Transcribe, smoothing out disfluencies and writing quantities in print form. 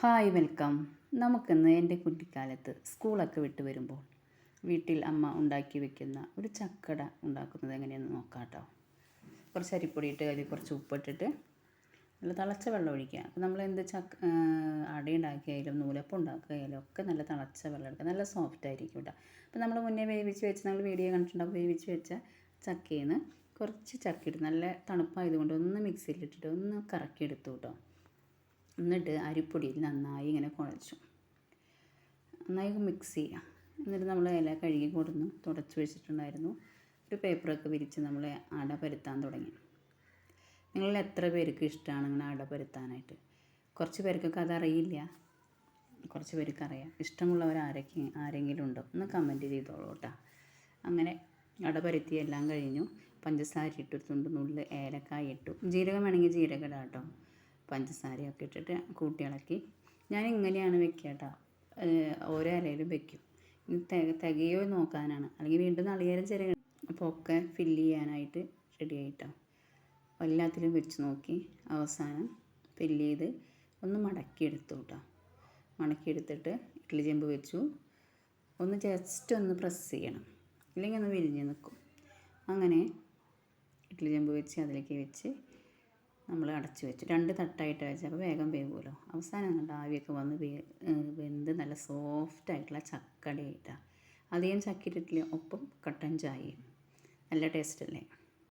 Hi welcome. നമുക്കിന്ന് എൻ്റെ കുട്ടിക്കാലത്ത് സ്കൂളൊക്കെ വിട്ട് വരുമ്പോൾ വീട്ടിൽ അമ്മ ഉണ്ടാക്കി വെക്കുന്ന ഒരു ചക്കട ഉണ്ടാക്കുന്നത് എങ്ങനെയെന്ന് നോക്കാം കേട്ടോ. കുറച്ച് അരിപ്പൊടി ഇട്ട് അതിൽ കുറച്ച് ഉപ്പിട്ടിട്ട് നല്ല തിളച്ച വെള്ളം ഒഴിക്കുക. അപ്പോൾ നമ്മൾ എന്ത് അട ഉണ്ടാക്കിയാലും നൂലപ്പം ഉണ്ടാക്കിയാലും ഒക്കെ നല്ല തിളച്ച വെള്ളം എടുക്കുക. നല്ല സോഫ്റ്റ് ആയിരിക്കും കേട്ടോ. അപ്പോൾ നമ്മൾ മുന്നേ വേവിച്ച് വെച്ച് നമ്മൾ വീഡിയോ കണ്ടിട്ടുണ്ടാകും. വേവിച്ച് വെച്ച ചക്കയിൽ നിന്ന് കുറച്ച് ചക്ക ഇട്ട് നല്ല തണുപ്പായതുകൊണ്ട് ഒന്ന് മിക്സിയിലിട്ടിട്ട് ഒന്ന് കറക്കിയെടുത്തു കേട്ടോ. എന്നിട്ട് അരിപ്പൊടിയിൽ നന്നായി ഇങ്ങനെ കുഴച്ചു നന്നായി മിക്സ് ചെയ്യുക. എന്നിട്ട് നമ്മൾ ഇല കഴുകി കൊടുന്ന് തുടച്ച് വെച്ചിട്ടുണ്ടായിരുന്നു. ഒരു പേപ്പറൊക്കെ വിരിച്ച് നമ്മൾ അട പരത്താൻ തുടങ്ങി. നിങ്ങളിൽ എത്ര പേർക്ക് ഇഷ്ടമാണ് ഇങ്ങനെ അട പരത്താനായിട്ട്? കുറച്ച് പേർക്കൊക്കെ അതറിയില്ല, കുറച്ച് പേർക്ക് അറിയാം. ഇഷ്ടമുള്ളവർ ആരെങ്കിലും ഉണ്ടോ ഒന്ന് കമൻറ്റ് ചെയ്തോളൂ കേട്ടോ. അങ്ങനെ അട പരത്തി എല്ലാം കഴിഞ്ഞു. പഞ്ചസാര ഇട്ടിട്ടുണ്ട്, നുള്ളിൽ ഏലക്കായ ഇട്ടു, ജീരകം വേണമെങ്കിൽ ജീരകം ഇടാം കേട്ടോ. പഞ്ചസാരയൊക്കെ ഇട്ടിട്ട് കൂട്ടി ഇളക്കി. ഞാൻ ഇങ്ങനെയാണ് വെക്കുക കേട്ടോ. ഓരോ ഇലയിലും വെക്കും. തികയോ നോക്കാനാണ്, അല്ലെങ്കിൽ വീണ്ടും നാളികേരം ചിരകണം. അപ്പോൾ ഒക്കെ ഫില്ല് ചെയ്യാനായിട്ട് റെഡി ആയിട്ടോ. എല്ലാത്തിലും വെച്ച് നോക്കി അവസാനം ഫില്ല് ചെയ്ത് ഒന്ന് മടക്കിയെടുത്തു കേട്ടോ. മടക്കിയെടുത്തിട്ട് ഇഡ്ഡലി ചെമ്പ് വെച്ചു. ഒന്ന് ജസ്റ്റ് ഒന്ന് പ്രസ് ചെയ്യണം, ഇല്ലെങ്കിൽ ഒന്ന് വിരിഞ്ഞ് നിൽക്കും. അങ്ങനെ ഇഡ്ഡലി ചെമ്പ് വെച്ച് അതിലേക്ക് വെച്ച് നമ്മൾ അടച്ച് വെച്ചു. 2 തട്ടായിട്ട് വെച്ചാൽ അപ്പോൾ വേഗം വേകുമല്ലോ. അവസാനം കണ്ട് ആവിയൊക്കെ വന്ന് വെന്ത് നല്ല സോഫ്റ്റായിട്ടുള്ള ചക്കടയായിട്ടാണ്. അധികം ചക്കിയിട്ടിട്ടില്ല, ഒപ്പം കട്ടൻ ചായയും. നല്ല ടേസ്റ്റല്ലേ?